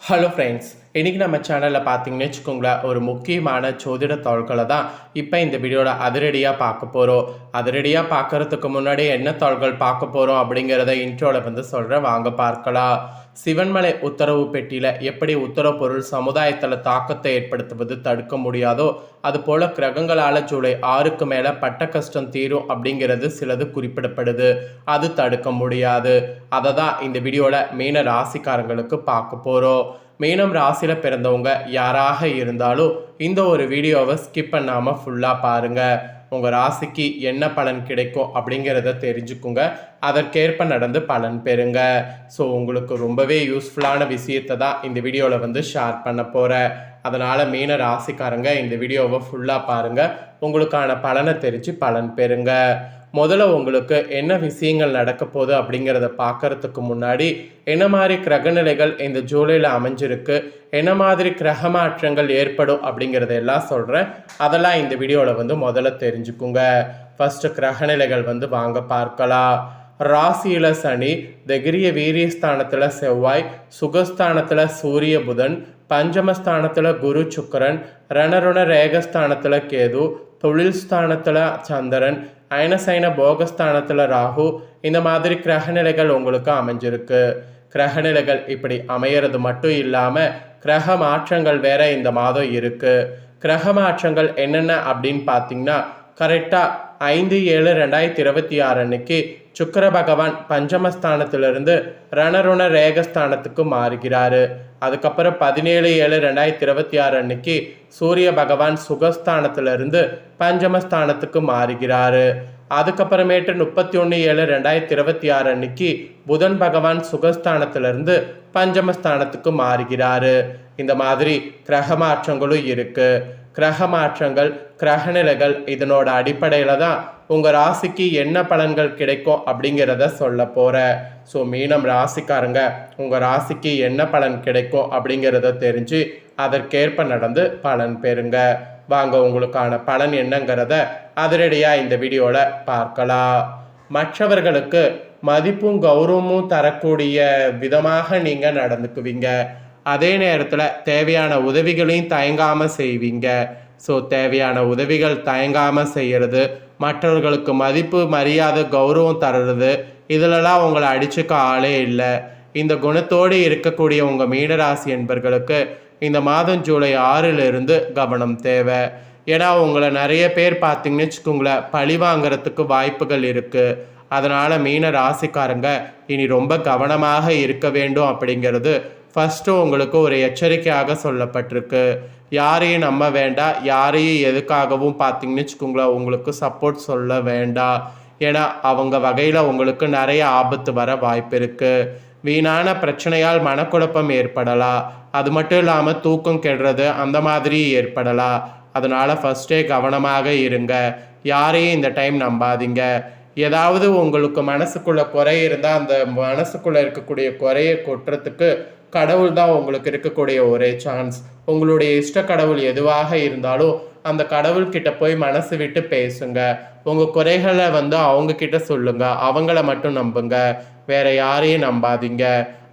Hello friends, இன்றைக்கி நம்ம சேனலில் பார்த்தீங்கன்னு வச்சுக்கோங்களேன், ஒரு முக்கியமான ஜோதிட தாள்களை தான் இப்போ இந்த வீடியோவில் அதிரடியாக பார்க்க போகிறோம். அதிரடியாக பார்க்குறதுக்கு முன்னாடி என்ன தாள்கள் பார்க்க போகிறோம் அப்படிங்கிறத இன்ட்ரோவில் வந்து சொல்கிறேன், வாங்க பார்க்கலாம். சிவன்மலை உத்தரவு பெட்டியில் எப்படி உத்தரவு பொருள் சமுதாயத்தில் தாக்கத்தை ஏற்படுத்துவது தடுக்க முடியாதோ, அதுபோல் கிரகங்களால் ஜூலை 6க்கு மேலே பட்ட கஷ்டம் தீரும் அப்படிங்கிறது சிலது குறிப்பிடப்படுது. அது தடுக்க முடியாது. அதை தான் இந்த வீடியோவில் மீன ராசிக்காரங்களுக்கு பார்க்க போகிறோம். மீனம் ராசியில் பிறந்தவங்க யாராக இருந்தாலும் இந்த ஒரு வீடியோவை ஸ்கிப் பண்ணாமல் ஃபுல்லாக பாருங்கள். உங்கள் ராசிக்கு என்ன பலன் கிடைக்கும் அப்படிங்கிறத தெரிஞ்சுக்குங்க. அதற்கேற்ப நடந்து பலன் பெறுங்க. ஸோ உங்களுக்கு ரொம்பவே யூஸ்ஃபுல்லான விஷயத்தை தான் இந்த வீடியோவில் வந்து ஷேர் பண்ண போகிறேன். அதனால் மீன ராசிக்காரங்க இந்த வீடியோவை ஃபுல்லாக பாருங்கள். உங்களுக்கான பலனை தெரிஞ்சு பலன் பெறுங்க. முதல்ல உங்களுக்கு என்ன விஷயங்கள் நடக்க போகுது அப்படிங்கிறத பார்க்கறதுக்கு முன்னாடி என்ன மாதிரி கிரகநிலைகள் இந்த ஜூலையில் அமைஞ்சிருக்கு, என்ன மாதிரி கிரக மாற்றங்கள் ஏற்படும் அப்படிங்கிறத எல்லாம் சொல்கிறேன். அதெல்லாம் இந்த வீடியோவில் வந்து முதல்ல தெரிஞ்சுக்குங்க. ஃபஸ்ட்டு கிரகநிலைகள் வந்து வாங்க பார்க்கலாம். ராசியில் சனி, தைரிய வீரியஸ்தானத்தில் செவ்வாய், சுகஸ்தானத்தில் சூரிய புதன், பஞ்சமஸ்தானத்தில் குரு சுக்கரன், ரணருண ரேகஸ்தானத்தில் கேது, தொழில் ஸ்தானத்தில் சந்திரன், அயனசைன போகஸ்தானத்தில் ராகு, இந்த மாதிரி கிரகநிலைகள் உங்களுக்கு அமைஞ்சிருக்கு. கிரகநிலைகள் இப்படி அமையிறது மட்டும் இல்லாமல் கிரக மாற்றங்கள் வேற இந்த மாதம் இருக்குது. கிரக மாற்றங்கள் என்னென்ன அப்படின்னு பார்த்தீங்கன்னா, கரெக்டாக 5/7/2026 அன்னைக்கு சுக்கிர பகவான் பஞ்சமஸ்தானத்திலிருந்து ரணருண ரேகஸ்தானத்துக்கு மாறுகிறாரு. அதுக்கப்புறம் 17/7/2026 அன்னைக்கு சூரிய பகவான் சுகஸ்தானத்திலிருந்து பஞ்சமஸ்தானத்துக்கு மாறுகிறாரு. அதுக்கப்புறமேட்டு 31/7/2026 அன்னைக்கு புதன் பகவான் சுகஸ்தானத்திலிருந்து பஞ்சமஸ்தானத்துக்கு மாறுகிறாரு. இந்த மாதிரி கிரக மாற்றங்களும் இருக்கு. கிரக மாற்றங்கள், கிரகநிலைகள் இதனோட அடிப்படையில் தான் உங்கள் ராசிக்கு என்ன பலன்கள் கிடைக்கும் அப்படிங்கிறத சொல்ல போகிறேன். ஸோ மீனம் ராசிக்காரங்க உங்கள் ராசிக்கு என்ன பலன் கிடைக்கும் அப்படிங்கிறத தெரிஞ்சு அதற்கேற்ப நடந்து பலன் பெறுங்க. வாங்க உங்களுக்கான பலன் என்னங்கிறத அதிரடியாக இந்த வீடியோவில் பார்க்கலாம். மற்றவர்களுக்கு மதிப்பும் கௌரவமும் தரக்கூடிய விதமாக நீங்கள் நடந்துக்குவீங்க. அதே நேரத்தில் தேவையான உதவிகளையும் தயங்காமல் செய்வீங்க. ஸோ தேவையான உதவிகள் தயங்காமல் செய்கிறது, மற்றவர்களுக்கு மதிப்பு மரியாதை கௌரவம் தர்றது, இதிலெல்லாம் உங்களை அடிச்சுக்க ஆளே இல்லை. இந்த குணத்தோடு இருக்கக்கூடிய உங்கள் மீனராசி என்பர்களுக்கு இந்த மாதம் ஜூலை 6லிருந்து கவனம் தேவை. ஏன்னா உங்களை நிறைய பேர் பார்த்தீங்கன்னு வச்சுக்கோங்களேன், பழி வாங்கிறதுக்கு வாய்ப்புகள் இருக்குது. அதனால் மீன ராசிக்காரங்க இனி ரொம்ப கவனமாக இருக்க வேண்டும் அப்படிங்கிறது ஃபஸ்ட்டு உங்களுக்கு ஒரு எச்சரிக்கையாக சொல்லப்பட்டிருக்கு. யாரையும் நம்ப வேண்டாம், யாரையும் எதுக்காகவும் பார்த்தீங்கன்னு வச்சுக்கோங்களேன் உங்களுக்கு சப்போர்ட் சொல்ல வேண்டாம். ஏன்னா அவங்க வகையில் உங்களுக்கு நிறைய ஆபத்து வர வாய்ப்பு இருக்குது. வீணான பிரச்சனையால் மனக்குழப்பம் ஏற்படலாம். அது மட்டும் இல்லாமல் தூக்கம் கெடுறது அந்த மாதிரி ஏற்படலாம். அதனால் ஃபஸ்ட்டே கவனமாக இருங்க. யாரையும் இந்த டைம் நம்பாதீங்க. ஏதாவது உங்களுக்கு மனசுக்குள்ளே குறை இருந்தால் அந்த மனசுக்குள்ளே இருக்கக்கூடிய குறையை கொட்டுறதுக்கு கடவுள் தான் உங்களுக்கு இருக்கக்கூடிய ஒரே சான்ஸ். உங்களுடைய இஷ்ட கடவுள் எதுவாக இருந்தாலும் அந்த கடவுள்கிட்ட போய் மனசு விட்டு பேசுங்க. உங்கள் குறைகளை வந்து அவங்கக்கிட்ட சொல்லுங்கள். அவங்கள மட்டும் நம்புங்க, வேற யாரையும் நம்பாதீங்க.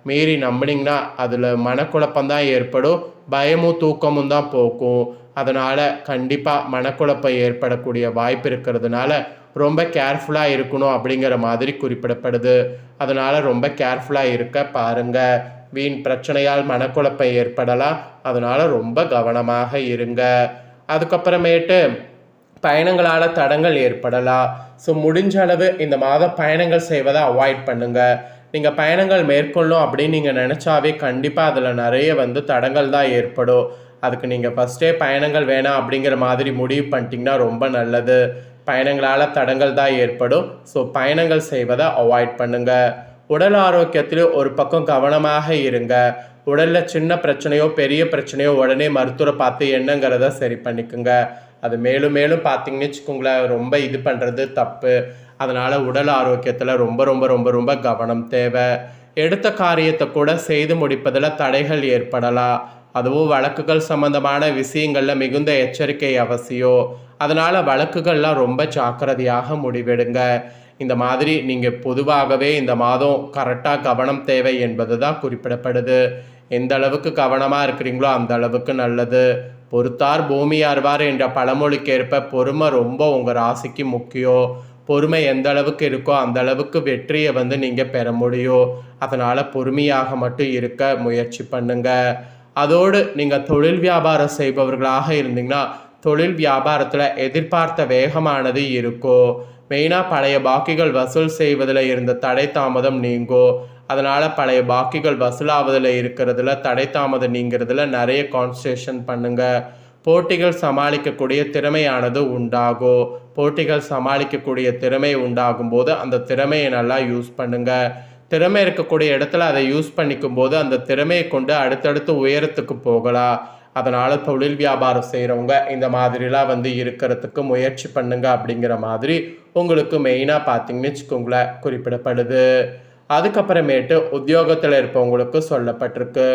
மீறி நம்பினீங்கன்னா அதில் மனக்குழப்பம்தான் ஏற்படும், பயமும் தூக்கமும் தான் போக்கும். அதனால் கண்டிப்பாக மனக்குழப்பம் ஏற்படக்கூடிய வாய்ப்பு இருக்கிறதுனால ரொம்ப கேர்ஃபுல்லாக இருக்கணும் அப்படிங்கிற மாதிரி குறிப்பிடப்படுது. அதனால் ரொம்ப கேர்ஃபுல்லாக இருக்க பாருங்கள். வீண் பிரச்சனையால் மனக்குழப்பம் ஏற்படலாம். அதனால் ரொம்ப கவனமாக இருங்க. அதுக்கப்புறமேட்டு பயணங்களால் தடங்கள் ஏற்படலாம். ஸோ முடிஞ்ச அளவு இந்த மாதம் பயணங்கள் செய்வதை அவாய்ட் பண்ணுங்கள். நீங்கள் பயணங்கள் மேற்கொள்ளும் அப்படின்னு நீங்கள் நினச்சாவே கண்டிப்பாக அதில் நிறைய வந்து தடங்கள் தான் ஏற்படும். அதுக்கு நீங்கள் ஃபஸ்ட்டே பயணங்கள் வேணாம் அப்படிங்கிற மாதிரி முடிவு பண்ணிட்டீங்கன்னா ரொம்ப நல்லது. பயணங்களால் தடங்கள் தான் ஏற்படும். ஸோ பயணங்கள் செய்வதை அவாய்ட் பண்ணுங்கள். உடல் ஆரோக்கியத்திலும் ஒரு பக்கம் கவனமாக இருங்க. உடலில் சின்ன பிரச்சனையோ பெரிய பிரச்சனையோ உடனே மருத்துவரை பார்த்து என்னங்கிறத சரி பண்ணிக்கோங்க. அது மேலும் மேலும் பார்த்தீங்கன்னு வச்சுக்கோங்களேன் ரொம்ப இது பண்ணுறது தப்பு. அதனால் உடல் ஆரோக்கியத்தில் ரொம்ப ரொம்ப ரொம்ப ரொம்ப கவனம் தேவை. எடுத்த காரியத்தை கூட செய்து முடிப்பதில் தடைகள் ஏற்படலாம். அதுவும் வழக்குகள் சம்பந்தமான விஷயங்களில் மிகுந்த எச்சரிக்கை அவசியம். அதனால் வழக்குகள்லாம் ரொம்ப ஜாக்கிரதையாக முடிவெடுங்க. இந்த மாதிரி நீங்கள் பொதுவாகவே இந்த மாதம் கரெக்டாக கவனம் தேவை என்பது தான் குறிப்பிடப்படுது. எந்த அளவுக்கு கவனமாக இருக்கிறீங்களோ அந்த அளவுக்கு நல்லது. பொறுத்தார் பூமி ஆர்வார் என்ற பழமொழிக்கேற்ப பொறுமை ரொம்ப உங்கள் ராசிக்கு முக்கியம். பொறுமை எந்த அளவுக்கு இருக்கோ அந்த அளவுக்கு வெற்றியை நீங்கள் பெற முடியும். அதனால் பொறுமையாக மட்டும் இருக்க முயற்சி பண்ணுங்க. அதோடு நீங்கள் தொழில் வியாபாரம் செய்பவர்களாக இருந்தீங்கன்னா தொழில் வியாபாரத்தில் எதிர்பார்த்த வேகமானது இருக்கும். மெயினாக பழைய பாக்கிகள் வசூல் செய்வதில் இருந்த தடை தாமதம் நீங்கும். அதனால் பழைய பாக்கிகள் வசூலாவதில் இருக்கிறதுல தடை தாமதம் நீங்கிறதுல நிறைய கான்சன்ட்ரேஷன் பண்ணுங்கள். போட்டிகள் சமாளிக்கக்கூடிய திறமையானது உண்டாகும். போட்டிகள் சமாளிக்கக்கூடிய திறமை உண்டாகும் போது அந்த திறமையை நல்லா யூஸ் பண்ணுங்கள். திறமை இருக்கக்கூடிய இடத்துல அதை யூஸ் பண்ணிக்கும் போது அந்த திறமையை கொண்டு அடுத்தடுத்து உயரத்துக்கு போகலாம். அதனால் தொழில் வியாபாரம் செய்கிறவங்க இந்த மாதிரிலாம் இருக்கிறதுக்கு முயற்சி பண்ணுங்க அப்படிங்கிற மாதிரி உங்களுக்கு மெயினாக பார்த்தீங்கன்னு வச்சுக்கோங்களேன் குறிப்பிடப்படுது. அதுக்கப்புறமேட்டு உத்தியோகத்தில் இருப்பவங்களுக்கு சொல்லப்பட்டிருக்கு.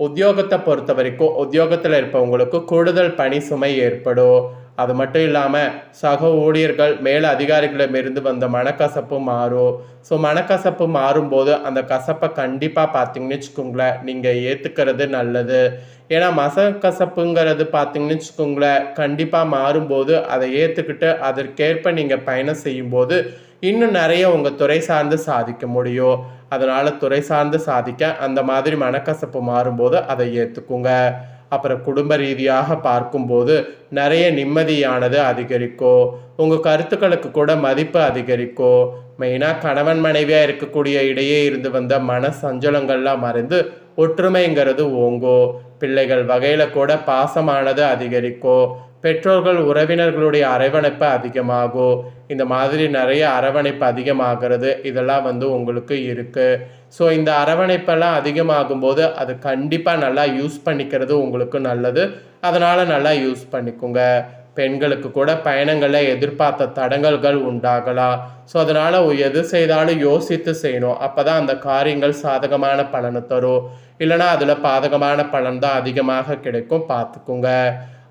உத்தியோகத்தை பொறுத்த வரைக்கும் உத்தியோகத்தில் இருப்பவங்களுக்கு கூடுதல் பணி சுமை ஏற்படும். அது மட்டும் இல்லாமல் சக ஊழியர்கள் மேல் அதிகாரிகளிடமிருந்து வந்த மனக்கசப்பு மாறும். ஸோ மனக்கசப்பு மாறும்போது அந்த கசப்பை கண்டிப்பாக பார்த்தீங்கன்னு வச்சுக்கோங்களேன் நீங்கள் ஏற்றுக்கிறது நல்லது. ஏன்னா மனக்கசப்புங்கிறது பார்த்தீங்கன்னு வச்சுக்கோங்களேன் கண்டிப்பாக மாறும்போது அதை ஏற்றுக்கிட்டு அதற்கேற்ப நீங்கள் பயணம் செய்யும்போது இன்னும் நிறைய உங்கள் துறை சார்ந்து சாதிக்க முடியும். அதனால் துறை சார்ந்து சாதிக்க அந்த மாதிரி மனக்கசப்பு மாறும்போது அதை ஏற்றுக்குங்க. அப்புறம் குடும்ப ரீதியாக பார்க்கும்போது நிறைய நிம்மதியானது அதிகரிக்கும். உங்கள் கருத்துக்களுக்கு கூட மதிப்பு அதிகரிக்கும். மெயினாக கணவன் மனைவியாக இருக்கக்கூடிய இடையே இருந்து வந்த மன சஞ்சலங்கள்லாம் மறைந்து ஒற்றுமைங்கிறது ஓங்கும். பிள்ளைகள் வகையில் கூட பாசமானது அதிகரிக்கும். பெற்றோர்கள் உறவினர்களுடைய அரவணைப்பு அதிகமாகும். இந்த மாதிரி நிறைய அரவணைப்பு அதிகமாகிறது இதெல்லாம் உங்களுக்கு இருக்குது. ஸோ இந்த அரவணைப்பெல்லாம் அதிகமாகும் போது அது கண்டிப்பாக நல்லா யூஸ் பண்ணிக்கிறது உங்களுக்கு நல்லது. அதனால் நல்லா யூஸ் பண்ணிக்கோங்க. பெண்களுக்கு கூட பயணங்களில் எதிர்பார்த்த தடங்கல்கள் உண்டாகலாம். ஸோ அதனால் எது செய்தாலும் யோசித்து செய்யணும். அப்போ தான் அந்த காரியங்கள் சாதகமான பலனை தரும். இல்லைனா அதில் பாதகமான பலன் தான் அதிகமாக கிடைக்கும், பார்த்துக்குங்க.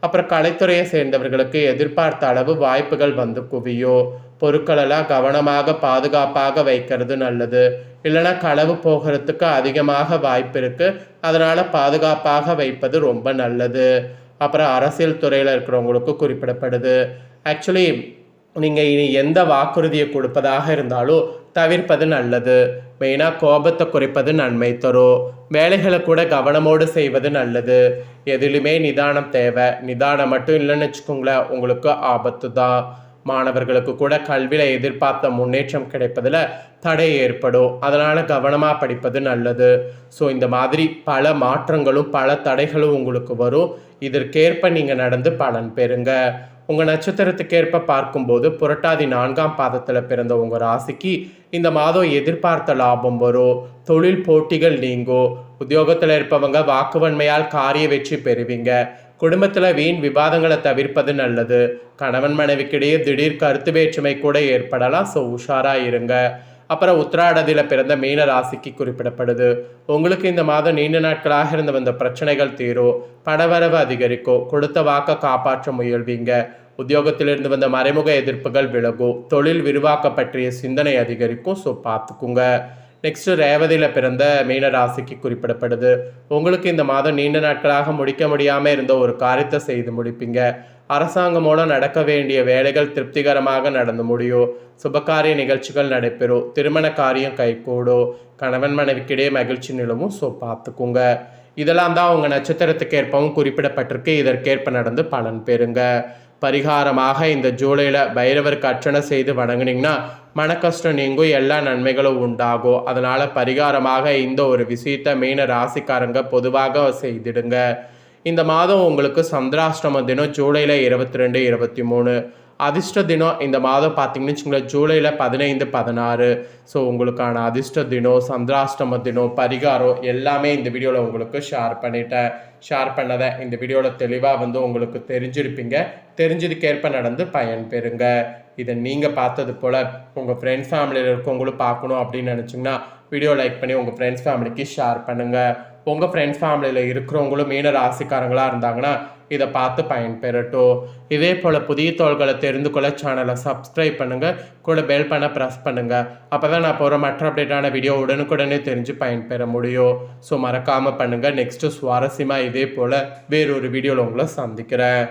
அப்புறம் கலைத்துறையை சேர்ந்தவர்களுக்கு எதிர்பார்த்த அளவு வாய்ப்புகள் குவியும். பொருட்களெல்லாம் கவனமாக பாதுகாப்பாக வைக்கிறது நல்லது. இல்லைனா களவு போகிறதுக்கு அதிகமாக வாய்ப்பு இருக்குது. அதனால் பாதுகாப்பாக வைப்பது ரொம்ப நல்லது. அப்புறம் அரசியல் துறையில் இருக்கிறவங்களுக்கு குறிப்பிடப்படுது. ஆக்சுவலி நீங்கள் இனி எந்த வாக்குறுதியை கொடுப்பதாக இருந்தாலும் தவிர்ப்பது நல்லது. மெயினாக கோபத்தை குறைப்பது நன்மை தரும். வேலைகளை கூட கவனமோடு செய்வது நல்லது. எதிலுமே நிதானம் தேவை. நிதானம் மட்டும் இல்லைன்னு வச்சுக்கோங்களேன் உங்களுக்கு ஆபத்து தான். மாணவர்களுக்கு கூட கல்வியில் எதிர்பார்த்த முன்னேற்றம் கிடைப்பதில் தடை ஏற்படும். அதனால் கவனமாக படிப்பது நல்லது. ஸோ இந்த மாதிரி பல மாற்றங்களும் பல தடைகளும் உங்களுக்கு வரும். இதற்கேற்ப நீங்கள் நடந்து பலன் பெறுங்க. உங்கள் நட்சத்திரத்துக்கேற்ப பார்க்கும்போது புரட்டாதி 4ஆம் பாதத்தில் பிறந்த உங்கள் ராசிக்கு இந்த மாதம் எதிர்பார்த்த லாபம் வரும். தொழில் போட்டிகள் நீங்கும். உத்தியோகத்தில் இருப்பவங்க வாக்குவன்மையால் காரிய வெற்றி பெறுவீங்க. குடும்பத்தில் வீண் விவாதங்களை தவிர்ப்பது நல்லது. கணவன் மனைவிக்கிடையே திடீர் கருத்து வேற்றுமை கூட ஏற்படலாம். ஸோ உஷாராக இருங்க. அப்புறம் உத்திராடத்தில் பிறந்த மீன ராசிக்கு குறிப்பிடப்படுது. உங்களுக்கு இந்த மாதம் நீண்ட நாட்களாக இருந்து வந்த பிரச்சனைகள் தீரும். பணவரவு அதிகரிக்கும். கொடுத்த வாக்கை காப்பாற்ற முயல்வீங்க. உத்தியோகத்திலிருந்து வந்த மறைமுக எதிர்ப்புகள் விலகும். தொழில் விரிவாக்க பற்றிய சிந்தனை அதிகரிக்கும். ஸோ பார்த்துக்குங்க. நெக்ஸ்ட் ரேவதியில் பிறந்த மீன ராசிக்கு குறிப்பிடப்படுது. உங்களுக்கு இந்த மாதம் நீண்ட நாட்களாக முடிக்க முடியாமல் இருந்த ஒரு காரியத்தை செய்து முடிப்பீங்க. அரசாங்கம் மூலம் நடக்க வேண்டிய வேலைகள் திருப்திகரமாக நடந்து முடியும். சுபகாரிய நிகழ்ச்சிகள் நடைபெறும். திருமண காரியம் கைகூடும். கணவன் மனைவிக்கிடையே மகிழ்ச்சி நிலவும். ஸோ பார்த்துக்குங்க. இதெல்லாம் தான் உங்கள் நட்சத்திரத்துக்கு ஏற்பவும் குறிப்பிடப்பட்டிருக்கு. இதற்கேற்ப நடந்து பலன் பெறுங்க. பரிகாரமாக இந்த ஜூலையில் பைரவருக்கு அர்ச்சனை செய்து வணங்குனீங்கன்னா மனக்கஷ்டம் நீங்கும். எல்லா நன்மைகளும் உண்டாகும். அதனால் பரிகாரமாக இந்த ஒரு விஷயத்தை மீன ராசிக்காரங்க பொதுவாக செய்திடுங்க. இந்த மாதம் உங்களுக்கு சந்திராஷ்டம தினம் ஜூலையில் 22, 23. அதிர்ஷ்ட தினம் இந்த மாதம் பார்த்தீங்கன்னு வச்சுங்களேன் ஜூலையில் 15, 16. ஸோ உங்களுக்கான அதிர்ஷ்ட தினம், சந்திராஷ்டம தினம், பரிகாரம் எல்லாமே இந்த வீடியோவில் உங்களுக்கு ஷேர் பண்ணிட்டேன். ஷேர் பண்ணதை இந்த வீடியோவில் தெளிவாக உங்களுக்கு தெரிஞ்சிருப்பீங்க. தெரிஞ்சதுக்கேற்ப நடந்து பயன் பெறுங்க. இதை நீங்கள் பார்த்தது போல் உங்கள் ஃப்ரெண்ட்ஸ் ஃபேமிலியில் இருக்கவங்களும் பார்க்கணும் அப்படின்னு நினச்சிங்கன்னா வீடியோ லைக் பண்ணி உங்கள் ஃப்ரெண்ட்ஸ் ஃபேமிலிக்கு ஷேர் பண்ணுங்கள். உங்கள் ஃப்ரெண்ட்ஸ் ஃபேமிலியில் இருக்கிறவங்களும் மீன ராசிக்காரங்களாக இருந்தாங்கன்னா இதை பார்த்து பயன்பெறட்டும். இதே போல் புதிய தகவல்களை தெரிந்து கொள்ள சேனலை சப்ஸ்கிரைப் பண்ணுங்கள், கூட பெல் பண்ண ப்ரெஸ் பண்ணுங்கள். அப்போ தான் நான் போகிற மற்ற அப்டேட்டான வீடியோ உடனுக்குடனே தெரிஞ்சு பயன்பெற முடியும். ஸோ மறக்காமல் பண்ணுங்கள். நெக்ஸ்ட்டு சுவாரஸ்யமாக இதே போல் வேறொரு வீடியோவில் உங்களை சந்திக்கிறேன்.